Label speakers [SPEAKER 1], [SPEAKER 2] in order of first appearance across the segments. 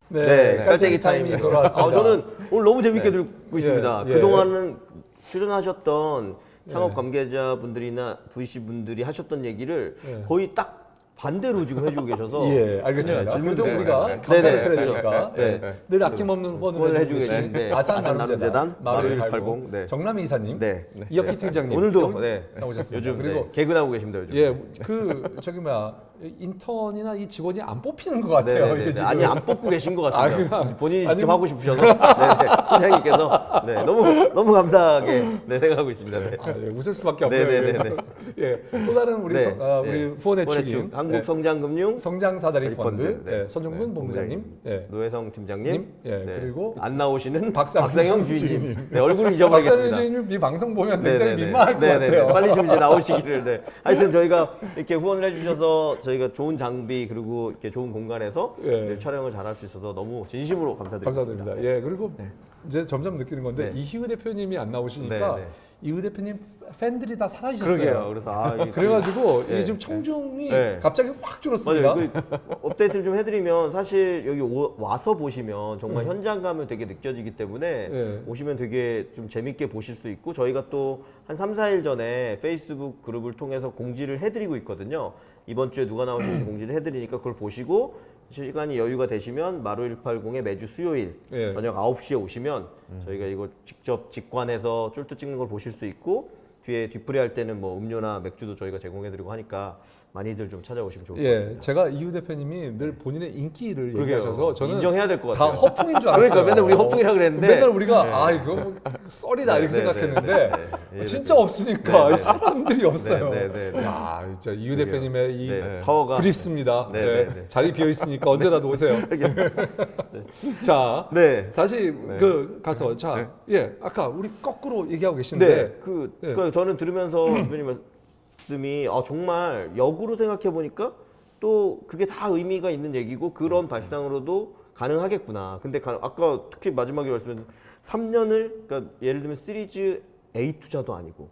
[SPEAKER 1] 네,
[SPEAKER 2] 깔때기 타임이 돌아왔습니다.
[SPEAKER 1] 저는 오늘 너무 재밌게
[SPEAKER 2] 네.
[SPEAKER 1] 듣고 있습니다.
[SPEAKER 2] 예.
[SPEAKER 1] 그동안은 출연하셨던 창업 관계자분들이나 VC 분들이 하셨던 얘기를 거의 딱 반대로 지금 해주고 계셔서
[SPEAKER 2] 예, 알겠습니다.
[SPEAKER 1] 질문
[SPEAKER 2] 그래도 우리가
[SPEAKER 1] 네.
[SPEAKER 2] 감사를
[SPEAKER 1] 네.
[SPEAKER 2] 드려야 되니까 늘 아낌없는 후원을 해주고 계신 아산나눔재단 마루 180
[SPEAKER 1] 네.
[SPEAKER 2] 정남희 이사님,
[SPEAKER 1] 네.
[SPEAKER 2] 이혁희 팀장님
[SPEAKER 1] 오늘도
[SPEAKER 2] 나오셨습니다.
[SPEAKER 1] 요즘
[SPEAKER 2] 그리고
[SPEAKER 1] 개근하고 계십니다. 요즘.
[SPEAKER 2] 예, 저기 인턴이나 이 직원이 안 뽑히는 것 같아요. 이게 지금.
[SPEAKER 1] 아니 안 뽑고 계신 것 같습니다.
[SPEAKER 2] 그냥
[SPEAKER 1] 본인이 직접 하고 싶으셔서 팀장님께서 너무 감사하게 생각하고 있습니다. 네.
[SPEAKER 2] 웃을 수밖에 없네요. 예, 또 다른 우리 우리 후원의 축인
[SPEAKER 1] 한국성장금융
[SPEAKER 2] 성장사다리 펀드 손종근 본부장님,
[SPEAKER 1] 노혜성 팀장님,
[SPEAKER 2] 그리고
[SPEAKER 1] 안 나오시는
[SPEAKER 2] 박상영
[SPEAKER 1] 주인님. 얼굴 잊어버리겠습니다.
[SPEAKER 2] 박상영 주인님 이 방송 보면 굉장히 민망할 것 같아요.
[SPEAKER 1] 빨리 좀 이제 나오시기를. 하여튼 저희가 이렇게 후원을 해주셔서 저희가 좋은 장비 그리고 이렇게 좋은 공간에서 촬영을 잘할 수 있어서 너무 진심으로 감사드립니다.
[SPEAKER 2] 감사드립니다. 예, 그리고 이제 점점 느끼는 건데 이희우 대표님이 안 나오시니까 이희우 대표님 팬들이 다 사라지셨어요.
[SPEAKER 1] 그러게요. 그래서
[SPEAKER 2] 그래가지고 이 지금 청중이 갑자기 확 줄었습니다.
[SPEAKER 1] 맞아요. 업데이트를 좀 해드리면 사실 여기 와서 보시면 정말 현장감을 되게 느껴지기 때문에 오시면 되게 좀 재밌게 보실 수 있고 저희가 또 한 3, 4일 전에 페이스북 그룹을 통해서 공지를 해드리고 있거든요. 이번 주에 누가 나오시는지 공지를 해드리니까 그걸 보시고 시간이 여유가 되시면 마루 180에 매주 수요일 저녁 9시에 오시면 저희가 이거 직접 직관해서 쫄뚜 찍는 걸 보실 수 있고 뒤에 뒷풀이 할 때는 뭐 음료나 맥주도 저희가 제공해드리고 하니까 많이들 좀 찾아오시면 좋을 것 같습니다.
[SPEAKER 2] 제가 이희우 대표님이 늘 본인의 인기를 얘기하셔서 저는
[SPEAKER 1] 인정해야 될 것 같아요.
[SPEAKER 2] 다 허풍인 줄 알았어요.
[SPEAKER 1] 그러니까 맨날 우리 허풍이라 그랬는데
[SPEAKER 2] 맨날 우리가 이거 뭐 썰이다 이렇게 생각했는데 진짜 없으니까 사람들이 없어요. 야, 진짜 이희우 대표님의 이
[SPEAKER 1] 파워가
[SPEAKER 2] 그립습니다. 자리 비어 있으니까 언제라도 오세요. 자, 다시 가서 아까 우리 거꾸로 얘기하고 계신데
[SPEAKER 1] 그러니까 저는 들으면서 대표님 말씀이 정말 역으로 생각해 보니까 또 그게 다 의미가 있는 얘기고 그런 발상으로도 가능하겠구나. 근데 아까 특히 마지막에 말씀하신 3년을 그러니까 예를 들면 시리즈 A 투자도 아니고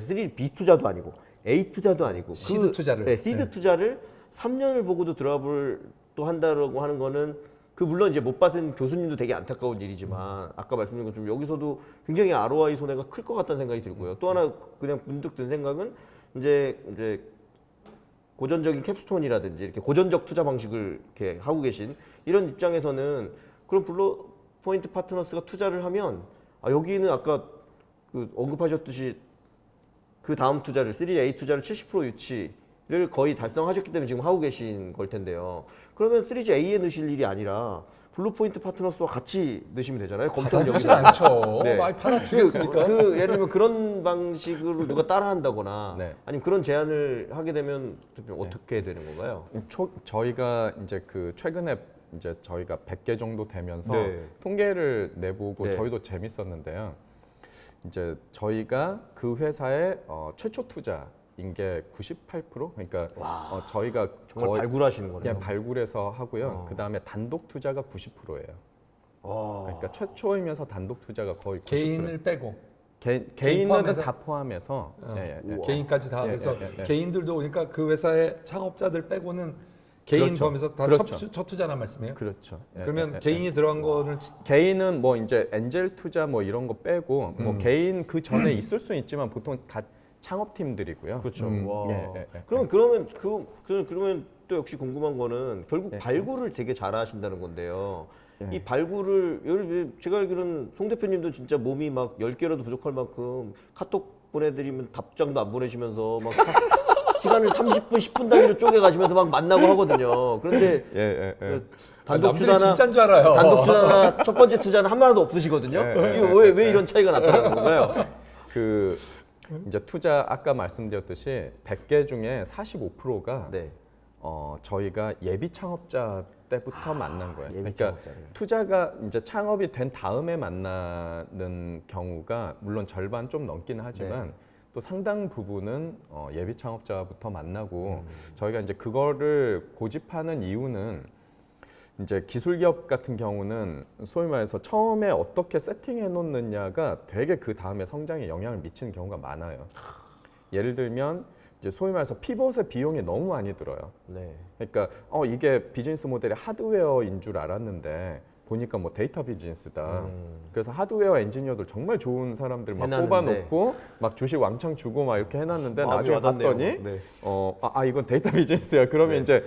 [SPEAKER 1] 시리즈 B 투자도 아니고 A 투자도 아니고
[SPEAKER 2] 시드 투자를
[SPEAKER 1] 시드 투자를 3년을 보고도 드랍을 또 한다라고 하는 거는 물론 이제 못 받은 교수님도 되게 안타까운 일이지만 아까 말씀드린 것처럼 여기서도 굉장히 ROI 손해가 클 것 같다는 생각이 들고요. 또 하나 그냥 문득 든 생각은 이제 고전적인 캡스톤이라든지 이렇게 고전적 투자 방식을 이렇게 하고 계신 이런 입장에서는 그런 블루 포인트 파트너스가 투자를 하면 여기는 아까 언급하셨듯이 그 다음 투자를 시리즈 A 투자를 70% 유치를 거의 달성하셨기 때문에 지금 하고 계신 걸 텐데요. 그러면 시리즈 A에 넣으실 일이 아니라 블루 포인트 파트너스와 같이 넣으시면 되잖아요.
[SPEAKER 2] 받아주진 않죠. 많이 받아주겠습니까?
[SPEAKER 1] 예를 들면 그런 방식으로 누가 따라한다거나 아니면 그런 제안을 하게 되면 어떻게 되는 건가요?
[SPEAKER 3] 저희가 이제 최근에 이제 저희가 100개 정도 되면서 통계를 내보고 저희도 재밌었는데요. 이제 저희가 그 회사의 최초 투자인 게 98%? 그러니까 저희가
[SPEAKER 1] 정말
[SPEAKER 3] 거의
[SPEAKER 1] 발굴하시는 거네요.
[SPEAKER 3] 예, 발굴해서 하고요. 그 다음에 단독 투자가 90%예요. 그러니까 최초이면서 단독 투자가 거의 90%.
[SPEAKER 2] 개인을 빼고
[SPEAKER 3] 개인은 다 포함해서
[SPEAKER 2] 개인까지 다 해서 개인들도 그러니까 그 회사의 창업자들 빼고는 개인 범위에서 다 첫 투자란 말씀이에요?
[SPEAKER 3] 그렇죠.
[SPEAKER 2] 그러면 개인이 들어간 거는
[SPEAKER 3] 개인은 뭐 이제 엔젤 투자 뭐 이런 거 빼고 뭐 개인 그 전에 있을 수 있지만 보통 다 창업팀들이고요.
[SPEAKER 1] 그렇죠. 그러면 또 역시 궁금한 거는 결국 발굴을 되게 잘하신다는 건데요. 이 발굴을 제가 알기로는 송 대표님도 진짜 몸이 막 10개라도 부족할 만큼 카톡 보내드리면 답장도 안 보내시면서 막 시간을 30분, 10분 단위로 쪼개가시면서 막 만나고 하거든요. 그런데 단독 투자나
[SPEAKER 2] 진짜인 줄 알아요.
[SPEAKER 1] 단독 투자나 첫 번째 투자는 한 마디도 없으시거든요. 이거 왜 이런 차이가 나타나는 건가요?
[SPEAKER 3] 이제 투자 아까 말씀드렸듯이 100개 중에 45%가 저희가 예비 창업자 때부터 만난 거예요. 그러니까 창업자를. 투자가 이제 창업이 된 다음에 만나는 경우가 물론 절반 좀 넘기는 하지만 또 상당 부분은 예비 창업자부터 만나고 저희가 이제 그거를 고집하는 이유는 이제 기술 기업 같은 경우는 소위 말해서 처음에 어떻게 세팅해 놓느냐가 되게 그 다음에 성장에 영향을 미치는 경우가 많아요. 예를 들면 이제 소위 말해서 피벗의 비용이 너무 많이 들어요.
[SPEAKER 1] 네.
[SPEAKER 3] 그러니까 이게 비즈니스 모델이 하드웨어인 줄 알았는데 보니까 뭐 데이터 비즈니스다. 그래서 하드웨어 엔지니어들 정말 좋은 사람들 막
[SPEAKER 1] 해놨는데.
[SPEAKER 3] 뽑아놓고 막 주식 왕창 주고 막 이렇게 해놨는데
[SPEAKER 1] 마음이
[SPEAKER 3] 나중에
[SPEAKER 1] 와닿네요.
[SPEAKER 3] 봤더니
[SPEAKER 1] 네.
[SPEAKER 3] 이건 데이터 비즈니스야. 그러면
[SPEAKER 1] 네.
[SPEAKER 3] 이제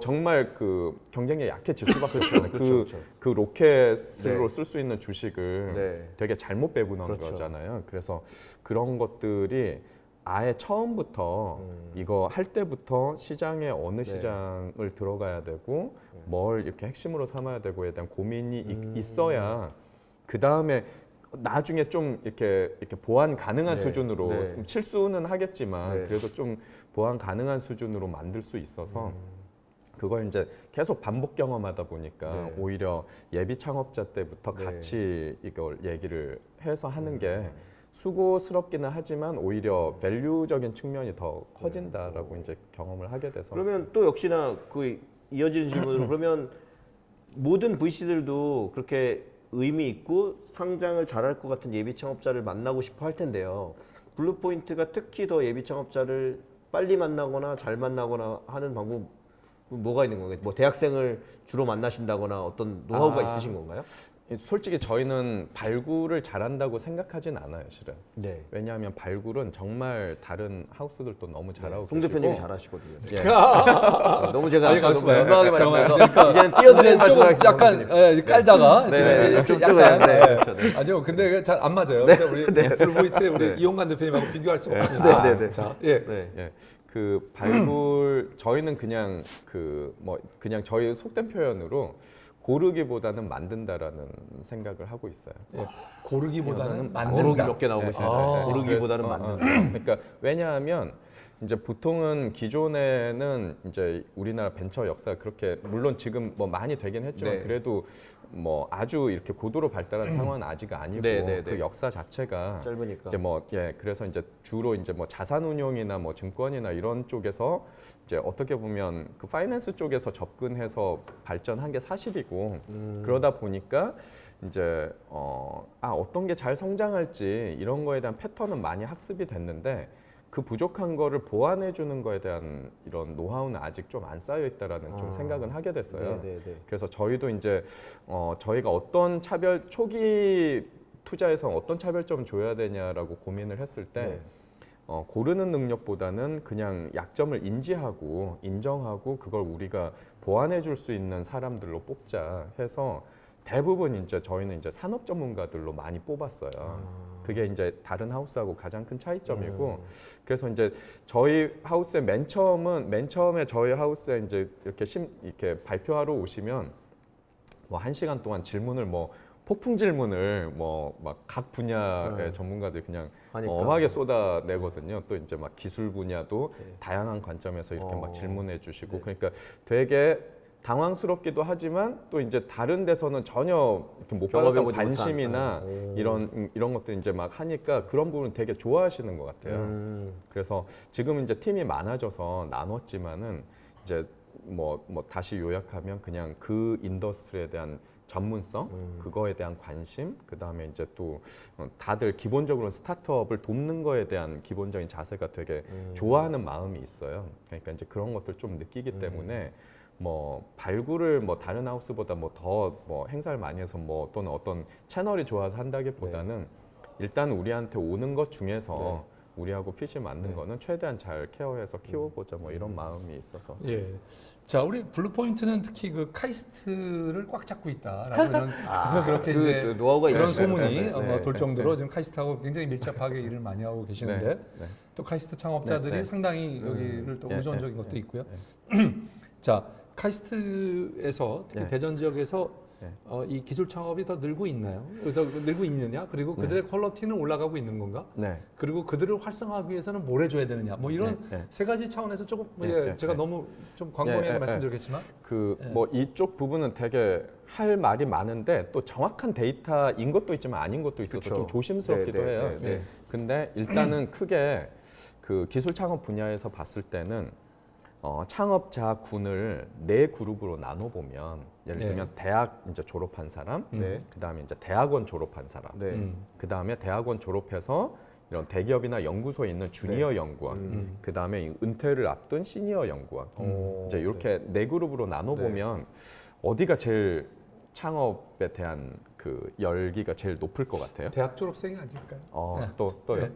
[SPEAKER 3] 정말 그 경쟁력이 약해질 수밖에 없잖아요.
[SPEAKER 1] 그렇죠.
[SPEAKER 3] 그 로켓으로
[SPEAKER 1] 네.
[SPEAKER 3] 쓸 수 있는 주식을
[SPEAKER 1] 네.
[SPEAKER 3] 되게 잘못 배분한
[SPEAKER 1] 그렇죠.
[SPEAKER 3] 거잖아요. 그래서 그런 것들이 아예 처음부터 이거 할 때부터 시장에 어느 시장을 들어가야 되고 뭘 이렇게 핵심으로 삼아야 되고에 대한 고민이 있어야 그 다음에 나중에 좀 이렇게 보완 가능한
[SPEAKER 1] 네.
[SPEAKER 3] 수준으로
[SPEAKER 1] 네.
[SPEAKER 3] 실수는 하겠지만
[SPEAKER 1] 네.
[SPEAKER 3] 그래도 좀 보완 가능한 수준으로 만들 수 있어서 그걸 이제 계속 반복 경험하다 보니까
[SPEAKER 1] 네.
[SPEAKER 3] 오히려 예비 창업자 때부터
[SPEAKER 1] 네.
[SPEAKER 3] 같이 이걸 얘기를 해서 하는 게 수고스럽기는 하지만 오히려 밸류적인 측면이 더 커진다라고 이제 경험을 하게 돼서
[SPEAKER 1] 그러면 또 역시나 그 이어지는 질문으로 그러면 모든 VC들도 그렇게 의미 있고 상장을 잘할 것 같은 예비 창업자를 만나고 싶어 할 텐데요. 블루포인트가 특히 더 예비 창업자를 빨리 만나거나 잘 만나거나 하는 방법 뭐가 있는 건가요? 뭐 대학생을 주로 만나신다거나 어떤 노하우가 있으신 건가요?
[SPEAKER 3] 솔직히 저희는 발굴을 잘한다고 생각하진 않아요, 실은.
[SPEAKER 1] 네.
[SPEAKER 3] 왜냐하면 발굴은 정말 다른 하우스들도 너무 잘하고
[SPEAKER 1] 송 대표님이
[SPEAKER 3] 계시고
[SPEAKER 1] 잘하시거든요.
[SPEAKER 3] 예.
[SPEAKER 1] 너무 제가
[SPEAKER 2] 아니,
[SPEAKER 1] 아까 너무
[SPEAKER 2] 가만있어요.
[SPEAKER 1] 연방하게
[SPEAKER 2] 잠깐만,
[SPEAKER 1] 말해서 이제는 뛰어드는
[SPEAKER 2] 조금
[SPEAKER 1] 말씀을
[SPEAKER 2] 약간 깔다가
[SPEAKER 1] 네,
[SPEAKER 2] 지금
[SPEAKER 1] 네,
[SPEAKER 2] 이제
[SPEAKER 1] 좀
[SPEAKER 2] 약간
[SPEAKER 1] 네, 그렇죠, 네.
[SPEAKER 2] 아니요, 근데 잘 안 맞아요. 근데 우리 블루포인트 우리
[SPEAKER 1] 네.
[SPEAKER 2] 이용관 대표님하고 비교할 수가 없으니까.
[SPEAKER 1] 네, 네, 네.
[SPEAKER 2] 자, 예.
[SPEAKER 1] 네.
[SPEAKER 3] 예. 그 발굴 저희는 그냥 그냥 저희 속된 표현으로 고르기보다는 만든다라는 생각을 하고 있어요.
[SPEAKER 2] 예. 고르기보다는
[SPEAKER 1] 고르기
[SPEAKER 2] 만든다.
[SPEAKER 1] 몇 개 나오고 있어요.
[SPEAKER 2] 아,
[SPEAKER 1] 고르기보다는 만든다.
[SPEAKER 3] 그러니까 왜냐하면 이제 보통은 기존에는 이제 우리나라 벤처 역사가 그렇게 물론 지금 뭐 많이 되긴 했지만
[SPEAKER 1] 네.
[SPEAKER 3] 그래도 뭐 아주 이렇게 고도로 발달한 상황은 아직 아니고
[SPEAKER 1] 네, 네,
[SPEAKER 3] 그
[SPEAKER 1] 네.
[SPEAKER 3] 역사 자체가
[SPEAKER 1] 짧으니까.
[SPEAKER 3] 이제 그래서 이제 주로 이제 뭐 자산운용이나 뭐 증권이나 이런 쪽에서 이제 어떻게 보면 그 파이낸스 쪽에서 접근해서 발전한 게 사실이고 그러다 보니까 이제 어떤 게 잘 성장할지 이런 거에 대한 패턴은 많이 학습이 됐는데 그 부족한 거를 보완해 주는 거에 대한 이런 노하우는 아직 좀 안 쌓여 있다라는 좀 생각은 하게 됐어요.
[SPEAKER 1] 네, 네, 네.
[SPEAKER 3] 그래서 저희도 이제 저희가 어떤 초기 투자에서 어떤 차별점을 줘야 되냐라고 고민을 했을 때
[SPEAKER 1] 네.
[SPEAKER 3] 고르는 능력보다는 그냥 약점을 인지하고 인정하고 그걸 우리가 보완해 줄 수 있는 사람들로 뽑자 해서 대부분 이제 저희는 이제 산업 전문가들로 많이 뽑았어요. 그게 이제 다른 하우스하고 가장 큰 차이점이고 그래서 이제 저희 하우스의 맨 처음에 저희 하우스에 이제 이렇게 발표하러 오시면 뭐 1시간 동안 질문을 폭풍 질문을 막 각 분야의 전문가들이 그냥
[SPEAKER 1] 하니까.
[SPEAKER 3] 엄하게 쏟아내거든요. 또 이제 막 기술 분야도 다양한 관점에서 이렇게 막 질문해 주시고 그러니까 되게 당황스럽기도 하지만 또 이제 다른 데서는 전혀 이렇게 못 받았던
[SPEAKER 1] 경험해보지
[SPEAKER 3] 관심이나
[SPEAKER 1] 못한.
[SPEAKER 3] 이런 것들 이제 막 하니까 그런 부분 되게 좋아하시는 것 같아요. 그래서 지금 이제 팀이 많아져서 나눴지만은 이제 뭐 다시 요약하면 그냥 그 인더스트리에 대한 전문성, 그거에 대한 관심, 그 다음에 이제 또 다들 기본적으로 스타트업을 돕는 거에 대한 기본적인 자세가 되게 좋아하는 마음이 있어요. 그러니까 이제 그런 것들 좀 느끼기 때문에 발굴을 다른 하우스보다 더 행사를 많이 해서 또는 어떤 채널이 좋아서 한다기보다는 일단 우리한테 오는 것 중에서 우리하고 핏이 맞는 거는 최대한 잘 케어해서 키워보자 이런 마음이 있어서.
[SPEAKER 2] 예. 자, 우리 블루포인트는 특히 그 카이스트를 꽉 잡고 있다라고 이런 그렇게 이제
[SPEAKER 1] 그 노하우가
[SPEAKER 2] 그런
[SPEAKER 1] 있어요.
[SPEAKER 2] 소문이
[SPEAKER 1] 네.
[SPEAKER 2] 돌 정도로 지금 카이스트하고 굉장히 밀접하게 일을 많이 하고 계시는데
[SPEAKER 3] 네.
[SPEAKER 2] 또 카이스트 창업자들이
[SPEAKER 3] 네.
[SPEAKER 2] 상당히 여기를 또
[SPEAKER 3] 네.
[SPEAKER 2] 의존적인
[SPEAKER 3] 네.
[SPEAKER 2] 것도 있고요. 자, 카이스트에서 특히
[SPEAKER 3] 네.
[SPEAKER 2] 대전 지역에서
[SPEAKER 3] 네.
[SPEAKER 2] 이 기술 창업이 더 늘고 있나요? 그래서 늘고 있느냐? 그리고 그들의 퀄리티는 올라가고 있는 건가?
[SPEAKER 3] 네.
[SPEAKER 2] 그리고 그들을 활성화하기 위해서는 뭘 해줘야 되느냐? 이런 세 가지 차원에서 조금 제가 너무 좀 광범위하게 말씀드리겠지만
[SPEAKER 3] 이쪽 부분은 되게 할 말이 많은데 또 정확한 데이터인 것도 있지만 아닌 것도 있어서
[SPEAKER 1] 그쵸.
[SPEAKER 3] 좀 조심스럽기도
[SPEAKER 1] 네,
[SPEAKER 3] 해요.
[SPEAKER 1] 네.
[SPEAKER 3] 근데 일단은 크게 그 기술 창업 분야에서 봤을 때는 창업자군을 4그룹으로 나눠 보면 예를 들면 대학 이제 졸업한 사람,
[SPEAKER 1] 네.
[SPEAKER 3] 그다음에 이제 대학원 졸업한 사람,
[SPEAKER 1] 네.
[SPEAKER 3] 그다음에 대학원 졸업해서 이런 대기업이나 연구소에 있는 주니어 연구원, 그 다음에 은퇴를 앞둔 시니어 연구원, 이제 이렇게 네 그룹으로 나눠 보면 어디가 제일 창업에 대한 그 열기가 제일 높을 것 같아요?
[SPEAKER 2] 대학 졸업생이 아닐까요?
[SPEAKER 3] 또요?
[SPEAKER 2] 네.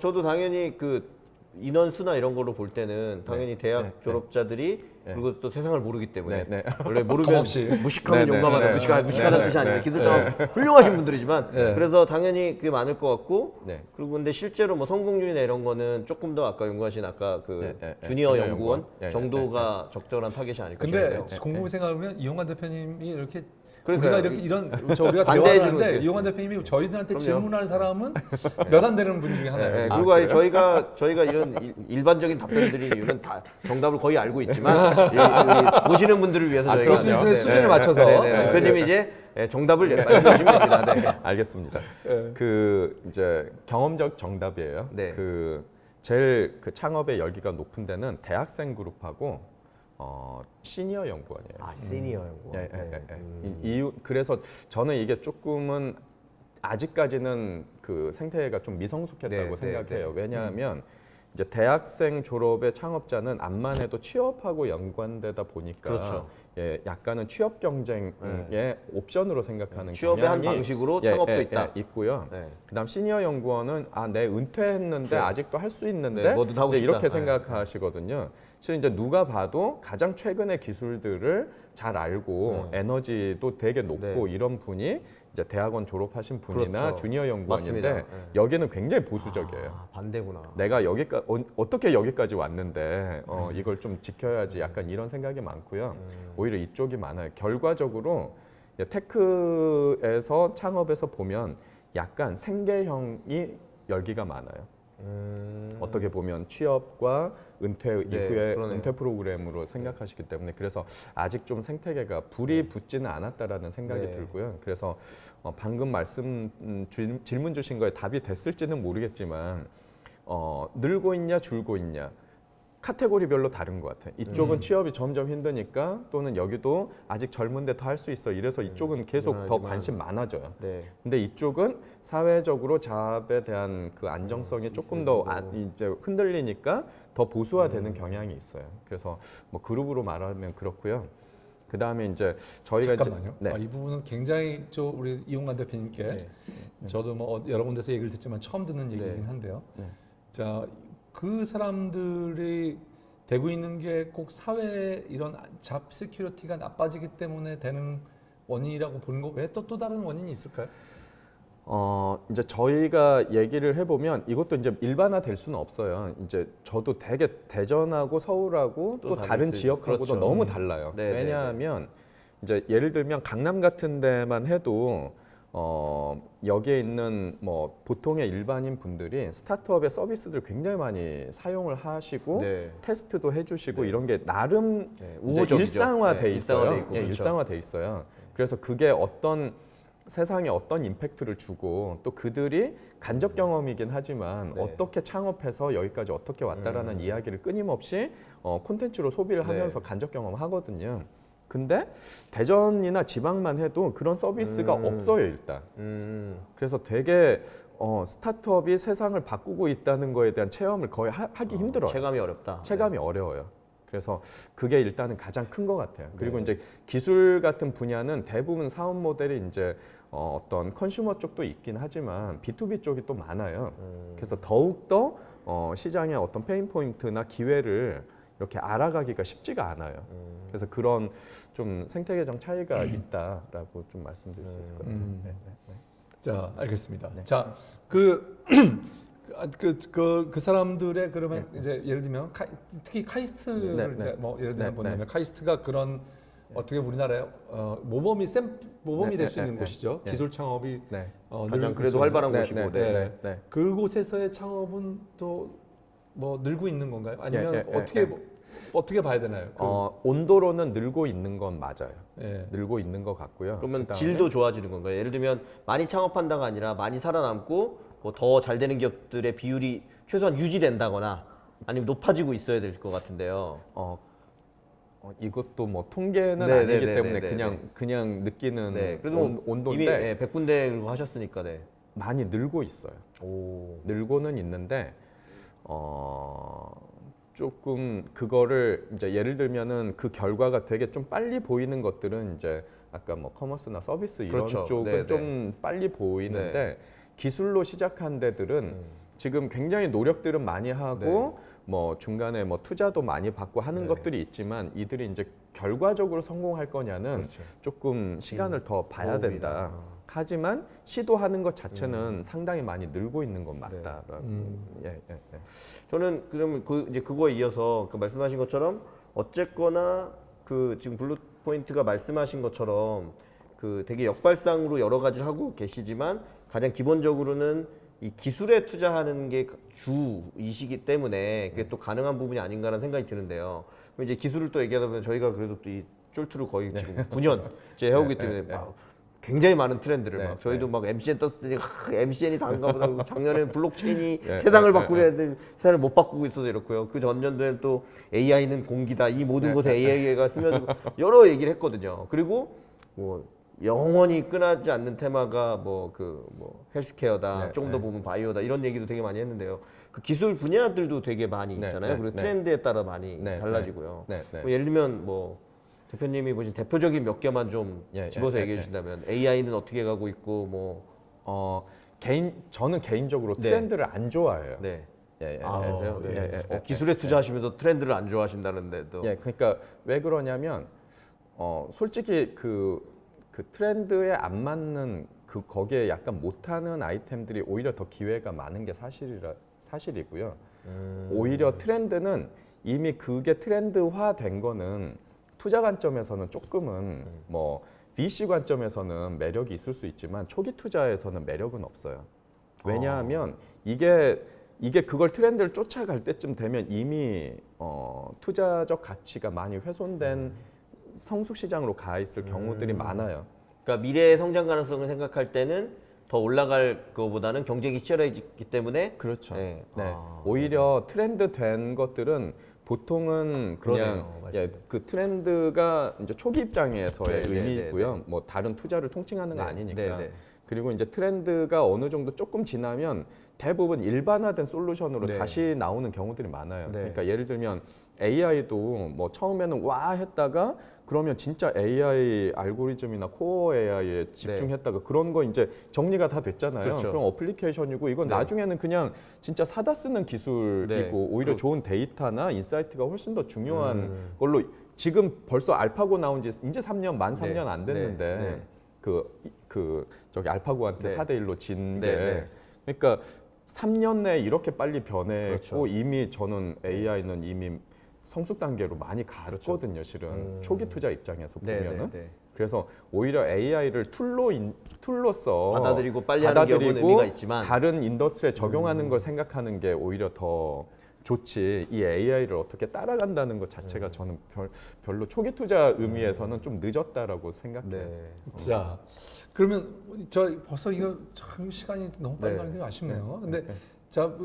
[SPEAKER 1] 저도 당연히 그 인원수나 이런 걸로 볼 때는 당연히 대학 졸업자들이 그리고 또 세상을 모르기 때문에 원래 모르면
[SPEAKER 2] 겁없이.
[SPEAKER 1] 무식하면 용감하다 무식하다는 뜻이 아니에요. 기술자가 훌륭하신 분들이지만 그래서 당연히 그게 많을 것 같고 그리고 근데 실제로 뭐 성공률이나 이런 거는 조금 더 아까 연구하신 아까 그 주니어 연구원 정도가 적절한 타겟이 아닐까
[SPEAKER 2] 근데
[SPEAKER 1] 싶네요.
[SPEAKER 2] 곰곰이 생각하면 이용환 대표님이 이렇게
[SPEAKER 1] 그러니까요.
[SPEAKER 2] 우리가 이렇게 우리가
[SPEAKER 1] 반대해주는
[SPEAKER 2] 대화하는데
[SPEAKER 1] 거지.
[SPEAKER 2] 이용환 대표님이 저희들한테
[SPEAKER 1] 그럼요.
[SPEAKER 2] 질문하는 사람은 몇 안 되는 분 중에 하나예요. 지금.
[SPEAKER 1] 그리고 아니 저희가 이런 일반적인 답변들이 이런 다 정답을 거의 알고 있지만 이 보시는 분들을 위해서 저희가
[SPEAKER 2] 그럴 수 있는 수준에 맞춰서.
[SPEAKER 1] 대표님이 이제 정답을 말씀하시면 됩니다. 네.
[SPEAKER 3] 알겠습니다. 그 이제 경험적 정답이에요.
[SPEAKER 1] 네.
[SPEAKER 3] 그 제일 그 창업의 열기가 높은 데는 대학생 그룹하고 시니어 연구원이에요.
[SPEAKER 1] 시니어 연구원.
[SPEAKER 3] 이유 그래서 저는 이게 조금은 아직까지는 그 생태계가 좀 미성숙했다고 생각해요. 왜냐하면 이제 대학생 졸업의 창업자는 암만 해도 취업하고 연관되다 보니까
[SPEAKER 1] 그렇죠.
[SPEAKER 3] 약간은 취업 경쟁의 옵션으로 생각하는
[SPEAKER 1] 취업의 한
[SPEAKER 3] 경향이
[SPEAKER 1] 방식으로 창업도 있다.
[SPEAKER 3] 있고요.
[SPEAKER 1] 네.
[SPEAKER 3] 그다음 시니어 연구원은 내 은퇴했는데 아직도 할 수 있는데
[SPEAKER 1] 뭐든 하고
[SPEAKER 3] 이제
[SPEAKER 1] 싶다.
[SPEAKER 3] 이렇게 생각하시거든요. 실은 이제 누가 봐도 가장 최근의 기술들을 잘 알고 에너지도 되게 높고 이런 분이 이제 대학원 졸업하신 분이나
[SPEAKER 1] 그렇죠.
[SPEAKER 3] 주니어 연구원인데
[SPEAKER 1] 맞습니다.
[SPEAKER 3] 여기는 굉장히 보수적이에요.
[SPEAKER 1] 반대구나.
[SPEAKER 3] 내가 여기까지 어떻게 여기까지 왔는데 이걸 좀 지켜야지 약간 이런 생각이 많고요. 오히려 이쪽이 많아요. 결과적으로 테크에서 창업에서 보면 약간 생계형이 열기가 많아요. 어떻게 보면 취업과 은퇴 이후에
[SPEAKER 1] 그러네요.
[SPEAKER 3] 은퇴 프로그램으로 생각하시기 때문에 그래서 아직 좀 생태계가 불이 붙지는 않았다라는 생각이 들고요. 그래서 방금 질문 주신 거에 답이 됐을지는 모르겠지만 늘고 있냐 줄고 있냐 카테고리별로 다른 것 같아요. 이쪽은 취업이 점점 힘드니까 또는 여기도 아직 젊은데 더 할 수 있어. 이래서 이쪽은 계속 더 관심 많아져요. 근데 이쪽은 사회적으로 잡에 대한 그 안정성이 조금 더 이제 흔들리니까 더 보수화되는 경향이 있어요. 그래서 뭐 그룹으로 말하면 그렇고요. 그 다음에 이제 저희가
[SPEAKER 2] 잠깐만요.
[SPEAKER 3] 이제,
[SPEAKER 2] 이 부분은 굉장히 우리 이용관 대표님께 저도 뭐 여러 군데서 얘기를 듣지만 처음 듣는 얘기이긴 한데요. 자, 그 사람들이 되고 있는 게 꼭 사회 이런 잡 시큐리티가 나빠지기 때문에 되는 원인이라고 보는 거 왜 또 다른 원인이 있을까요?
[SPEAKER 3] 이제 저희가 얘기를 해보면 이것도 이제 일반화 될 수는 없어요. 이제 저도 되게 대전하고 서울하고 또 다른 지역하고도
[SPEAKER 1] 그렇죠.
[SPEAKER 3] 너무 달라요. 왜냐하면 이제 예를 들면 강남 같은 데만 해도 여기에 있는 뭐 보통의 일반인 분들이 스타트업의 서비스들 굉장히 많이 사용을 하시고 테스트도 해주시고 이런 게 나름 이제 일상화돼 있어요. 일상화돼 있어요. 그래서 그게 어떤 세상에 어떤 임팩트를 주고 또 그들이 간접 경험이긴 하지만 어떻게 창업해서 여기까지 어떻게 왔다라는 이야기를 끊임없이 콘텐츠로 소비를 하면서 간접 경험하거든요. 근데 대전이나 지방만 해도 그런 서비스가 없어요 일단. 그래서 되게 스타트업이 세상을 바꾸고 있다는 거에 대한 체험을 거의 하기 힘들어요.
[SPEAKER 1] 체감이 어렵다.
[SPEAKER 3] 체감이 어려워요. 그래서 그게 일단은 가장 큰 것 같아요. 그리고 이제 기술 같은 분야는 대부분 사업 모델이 이제 어떤 컨슈머 쪽도 있긴 하지만 B2B 쪽이 또 많아요. 그래서 더욱더 시장의 어떤 페인 포인트나 기회를 이렇게 알아가기가 쉽지가 않아요. 그래서 그런 좀 생태계적 차이가 있다라고 좀 말씀드릴 수 있을 것 같아요.
[SPEAKER 2] 자, 알겠습니다. 자, 그 사람들의 그러면 이제 예를 들면 특히 카이스트를 이제 뭐 예를 들면 뭐냐면 카이스트가 그런 어떻게 우리나라에 모범이 될 수 있는 곳이죠. 기술 창업이
[SPEAKER 1] 가장 그래도 활발한 곳이고.
[SPEAKER 2] 그곳에서의 창업은 또 뭐 늘고 있는 건가요? 아니면 어떻게 봐야 되나요?
[SPEAKER 3] 온도로는 늘고 있는 건 맞아요. 늘고 있는 것 같고요.
[SPEAKER 1] 그러면 질도 좋아지는 건가요? 예를 들면 많이 창업한다가 아니라 많이 살아남고 뭐 더 잘 되는 기업들의 비율이 최소한 유지된다거나 아니면 높아지고 있어야 될 것 같은데요.
[SPEAKER 3] 이것도 뭐 통계는 아니기 때문에 그냥 느끼는
[SPEAKER 1] 그래도
[SPEAKER 3] 온도인데
[SPEAKER 1] 이미 100군데 하셨으니까
[SPEAKER 3] 많이 늘고 있어요.
[SPEAKER 1] 오.
[SPEAKER 3] 늘고는 있는데 조금 그거를 이제 예를 들면은 그 결과가 되게 좀 빨리 보이는 것들은 이제 아까 뭐 커머스나 서비스 이런
[SPEAKER 1] 그렇죠.
[SPEAKER 3] 쪽은
[SPEAKER 1] 네네.
[SPEAKER 3] 좀 빨리 보이는데
[SPEAKER 1] 네.
[SPEAKER 3] 기술로 시작한 데들은 지금 굉장히 노력들은 많이 하고
[SPEAKER 1] 네.
[SPEAKER 3] 뭐 중간에 뭐 투자도 많이 받고 하는
[SPEAKER 1] 네.
[SPEAKER 3] 것들이 있지만 이들이 이제 결과적으로 성공할 거냐는
[SPEAKER 1] 그렇죠.
[SPEAKER 3] 조금 시간을 더 봐야
[SPEAKER 1] 어울리다.
[SPEAKER 3] 된다. 하지만 시도하는 것 자체는 상당히 많이 늘고 있는 건
[SPEAKER 1] 네.
[SPEAKER 3] 맞다라는 예.
[SPEAKER 1] 저는 그러면 이제 그거에 이어서 그 말씀하신 것처럼 어쨌거나 그 지금 블루 포인트가 말씀하신 것처럼 그 되게 역발상으로 여러 가지를 하고 계시지만 가장 기본적으로는 이 기술에 투자하는 게 주이시기 때문에 그게 또 가능한 부분이 아닌가라는 생각이 드는데요. 그럼 이제 기술을 또 얘기하다 보면 저희가 그래도 또 이 쫄투를 거의 지금 9년째 해오기 때문에 막 굉장히 많은 트렌드를 막 저희도 막 MCN 떴으니 MCN이 다인가 보다. 작년에는 블록체인이 세상을 바꾸려 했는데 세상을 못 바꾸고 있어서 이렇고요. 그 전년도에는 또 AI는 공기다. 이 모든 곳에 AI가 스며들고 여러 얘기를 했거든요. 그리고 뭐 영원히 끊어지 않는 테마가 뭐 헬스케어다. 조금 더 보면 바이오다. 이런 얘기도 되게 많이 했는데요. 그 기술 분야들도 되게 많이 있잖아요. 그리고 트렌드에 따라 많이 달라지고요. 뭐 예를 들면 뭐 대표님이 보신 대표적인 몇 개만 좀 집어서 얘기해 주신다면 AI는 어떻게 가고 있고 뭐
[SPEAKER 3] 저는 개인적으로 트렌드를 안 좋아해요.
[SPEAKER 1] 네.
[SPEAKER 3] 그래서요?
[SPEAKER 1] 기술에 투자하시면서 트렌드를 안 좋아하신다는데도
[SPEAKER 3] 그러니까 왜 그러냐면 솔직히 그 트렌드에 안 맞는 거기에 약간 못하는 아이템들이 오히려 더 기회가 많은 게 사실이고요. 오히려 트렌드는 이미 그게 트렌드화 된 거는 투자 관점에서는 조금은 뭐 VC 관점에서는 매력이 있을 수 있지만 초기 투자에서는 매력은 없어요. 왜냐하면 이게 그걸 트렌드를 쫓아갈 때쯤 되면 이미 투자적 가치가 많이 훼손된 성숙 시장으로 가 있을 경우들이 많아요.
[SPEAKER 1] 그러니까 미래의 성장 가능성을 생각할 때는 더 올라갈 것보다는 경쟁이 치열해지기 때문에
[SPEAKER 3] 그렇죠.
[SPEAKER 1] 네.
[SPEAKER 3] 오히려 트렌드 된 것들은 보통은 그냥 그 트렌드가 이제 초기 입장에서의 의미고요. 뭐 다른 투자를 통칭하는 거 아니니까. 그리고 이제 트렌드가 어느 정도 조금 지나면 대부분 일반화된 솔루션으로 다시 나오는 경우들이 많아요. 그러니까 예를 들면 AI도 뭐 처음에는 와 했다가 그러면 진짜 AI 알고리즘이나 코어 AI에 집중했다가 그런 거 이제 정리가 다 됐잖아요.
[SPEAKER 1] 그렇죠.
[SPEAKER 3] 그럼 어플리케이션이고 이건 나중에는 그냥 진짜 사다 쓰는 기술이고 오히려 좋은 데이터나 인사이트가 훨씬 더 중요한 걸로 지금 벌써 알파고 나온 지 이제 3년 만 3년 안 됐는데 저기 알파고한테 4대1로 진 게 그러니까 3년 내에 이렇게 빨리 변했고 이미 저는 AI는 이미 성숙 단계로 많이 갔거든요. 실은 초기 투자 입장에서 보면은 그래서 오히려 AI를 툴로서
[SPEAKER 1] 받아들이고 빨리 하는 경우는 의미가 있지만
[SPEAKER 3] 다른 인더스트리에 적용하는 걸 생각하는 게 오히려 더 좋지. 이 AI를 어떻게 따라간다는 것 자체가 저는 별로 초기 투자 의미에서는 좀 늦었다라고 생각해요.
[SPEAKER 2] 자, 그러면 저 벌써 이거 참 시간이 너무 빨리 가는 게 아쉽네요. 근데 자,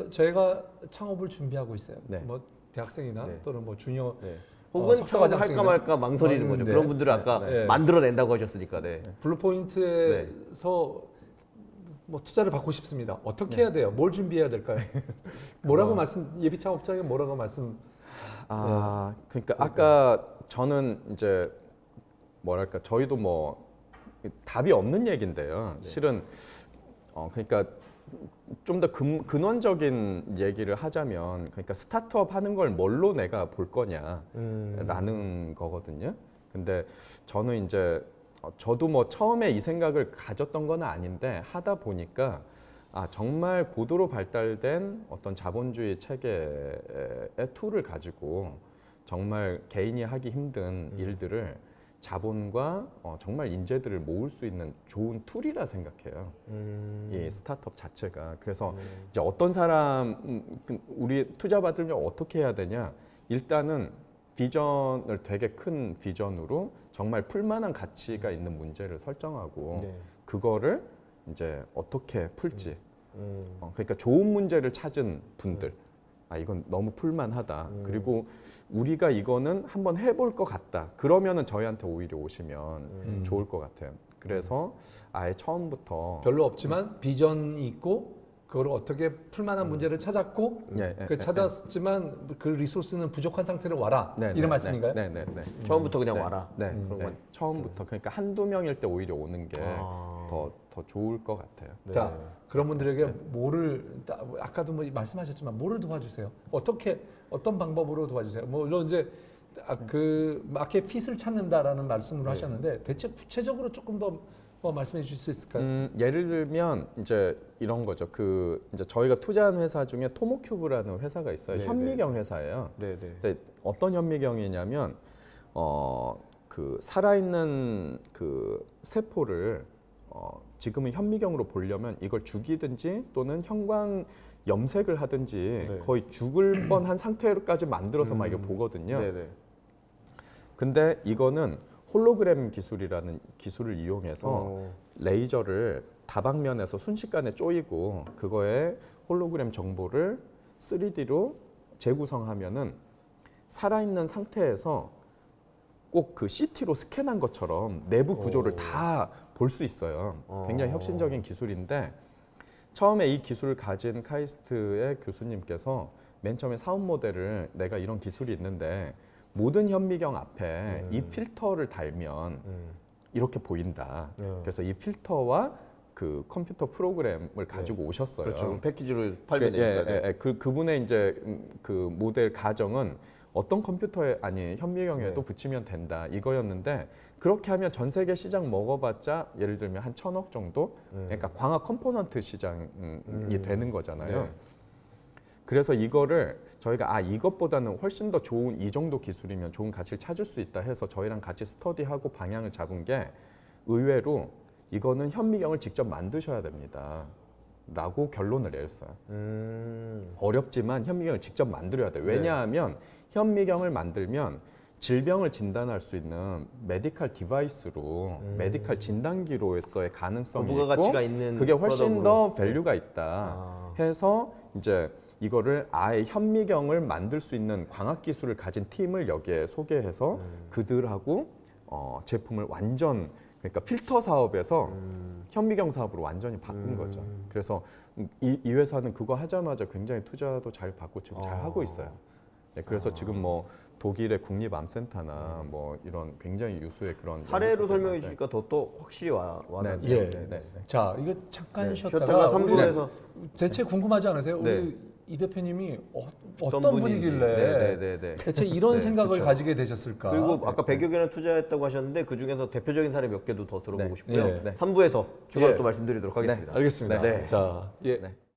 [SPEAKER 2] 저희가 창업을 준비하고 있어요. 뭐 대학생이나 또는 뭐 주니어
[SPEAKER 1] 혹은 창업을 할까 말까 망설이는 거죠. 그런 분들은 아까 만들어낸다고 하셨으니까.
[SPEAKER 2] 블루포인트에서 뭐 투자를 받고 싶습니다. 어떻게 해야 돼요? 뭘 준비해야 될까요? 뭐라고 예비 창업자에게 뭐라고 말씀?
[SPEAKER 3] 그러니까 아까 저는 이제 뭐랄까 저희도 뭐 답이 없는 얘기인데요. 실은 그러니까 좀 더 근원적인 얘기를 하자면 그러니까 스타트업 하는 걸 뭘로 내가 볼 거냐라는 거거든요. 근데 저는 이제 저도 뭐 처음에 이 생각을 가졌던 건 아닌데 하다 보니까 정말 고도로 발달된 어떤 자본주의 체계의 툴을 가지고 정말 개인이 하기 힘든 일들을 자본과 정말 인재들을 모을 수 있는 좋은 툴이라 생각해요. 이 스타트업 자체가. 그래서 이제 어떤 사람 우리 투자 받으려면 어떻게 해야 되냐? 일단은 비전을 되게 큰 비전으로 정말 풀만한 가치가 있는 문제를 설정하고 그거를 이제 어떻게 풀지. 그러니까 좋은 문제를 찾은 분들. 아 이건 너무 풀만하다. 그리고 우리가 이거는 한번 해볼 것 같다. 그러면은 저희한테 오히려 오시면 좋을 것 같아요. 그래서 아예 처음부터
[SPEAKER 2] 별로 없지만 비전이 있고 그걸 어떻게 풀만한 문제를 찾았고 찾았지만 그 리소스는 부족한 상태로 와라 이런 말씀인가요?
[SPEAKER 3] 네.
[SPEAKER 1] 처음부터 그냥 와라.
[SPEAKER 3] 네. 처음부터 그러니까 한두 명일 때 오히려 오는 게 더 좋을 것 같아요.
[SPEAKER 2] 자, 그런 분들에게 뭐를 아까도 뭐 말씀하셨지만 뭐를 도와주세요? 어떤 방법으로 도와주세요? 뭐 물론 이제 그 마켓 핏을 찾는다라는 말씀을 하셨는데 대체 구체적으로 조금 더 말씀해 주실 수 있을까요?
[SPEAKER 3] 예를 들면 이제 이런 거죠. 그 이제 저희가 투자한 회사 중에 토모큐브라는 회사가 있어요. 현미경 회사예요. 근데 어떤 현미경이냐면 그 살아있는 그 세포를 지금은 현미경으로 보려면 이걸 죽이든지 또는 형광 염색을 하든지 거의 죽을 뻔한 상태로까지 만들어서 막 이거 보거든요. 근데 이거는 홀로그램 기술이라는 기술을 이용해서 레이저를 다방면에서 순식간에 쪼이고 그거에 홀로그램 정보를 3D로 재구성하면은 살아있는 상태에서 꼭 그 CT로 스캔한 것처럼 내부 구조를 다 볼 수 있어요. 굉장히 혁신적인 기술인데 처음에 이 기술을 가진 카이스트의 교수님께서 맨 처음에 사업 모델을 내가 이런 기술이 있는데 모든 현미경 앞에 이 필터를 달면 이렇게 보인다. 그래서 이 필터와 그 컴퓨터 프로그램을 가지고 오셨어요.
[SPEAKER 1] 그렇죠. 패키지로 팔면 되니까.
[SPEAKER 3] 그분의 이제 그 모델 가정은 어떤 컴퓨터에 아니 현미경에도 붙이면 된다 이거였는데 그렇게 하면 전 세계 시장 먹어봤자 예를 들면 한 1,000억 정도. 그러니까 광학 컴포넌트 시장이 되는 거잖아요. 그래서 이거를 저희가 이것보다는 훨씬 더 좋은 이 정도 기술이면 좋은 가치를 찾을 수 있다 해서 저희랑 같이 스터디하고 방향을 잡은 게 의외로 이거는 현미경을 직접 만드셔야 됩니다. 라고 결론을 내렸어요. 어렵지만 현미경을 직접 만들어야 돼요. 왜냐하면 현미경을 만들면 질병을 진단할 수 있는 메디컬 디바이스로 메디컬 진단기로서의 가능성이 있고
[SPEAKER 1] 부가가치가 있는
[SPEAKER 3] 그게 훨씬
[SPEAKER 1] 프로덕트로.
[SPEAKER 3] 더 밸류가 있다 해서 이제 이거를 아예 현미경을 만들 수 있는 광학 기술을 가진 팀을 여기에 소개해서 그들하고 제품을 완전 그러니까 필터 사업에서 현미경 사업으로 완전히 바꾼 거죠. 그래서 이 회사는 그거 하자마자 굉장히 투자도 잘 받고 지금 잘 하고 있어요. 네, 그래서 지금 뭐 독일의 국립암센터나 뭐 이런 굉장히 유수의 그런
[SPEAKER 1] 사례로 설명해 주니까 더 확실히 와닿네요.
[SPEAKER 2] 자, 이거 잠깐
[SPEAKER 1] 쉬었다가
[SPEAKER 2] 쉬었다가
[SPEAKER 1] 3부에서
[SPEAKER 2] 대체 궁금하지 않으세요?
[SPEAKER 1] 네.
[SPEAKER 2] 우리 이 대표님이 어떤 분이길래
[SPEAKER 1] 네.
[SPEAKER 2] 대체 이런 생각을
[SPEAKER 1] 그쵸.
[SPEAKER 2] 가지게 되셨을까?
[SPEAKER 1] 그리고 아까 100여 개나 투자했다고 하셨는데 그 중에서 대표적인 사례 몇 개도 더 들어보고 싶고요.
[SPEAKER 2] 네.
[SPEAKER 1] 3부에서 추가로
[SPEAKER 2] 예.
[SPEAKER 1] 또 말씀드리도록 하겠습니다.
[SPEAKER 2] 알겠습니다.
[SPEAKER 1] 네.
[SPEAKER 2] 자, 예.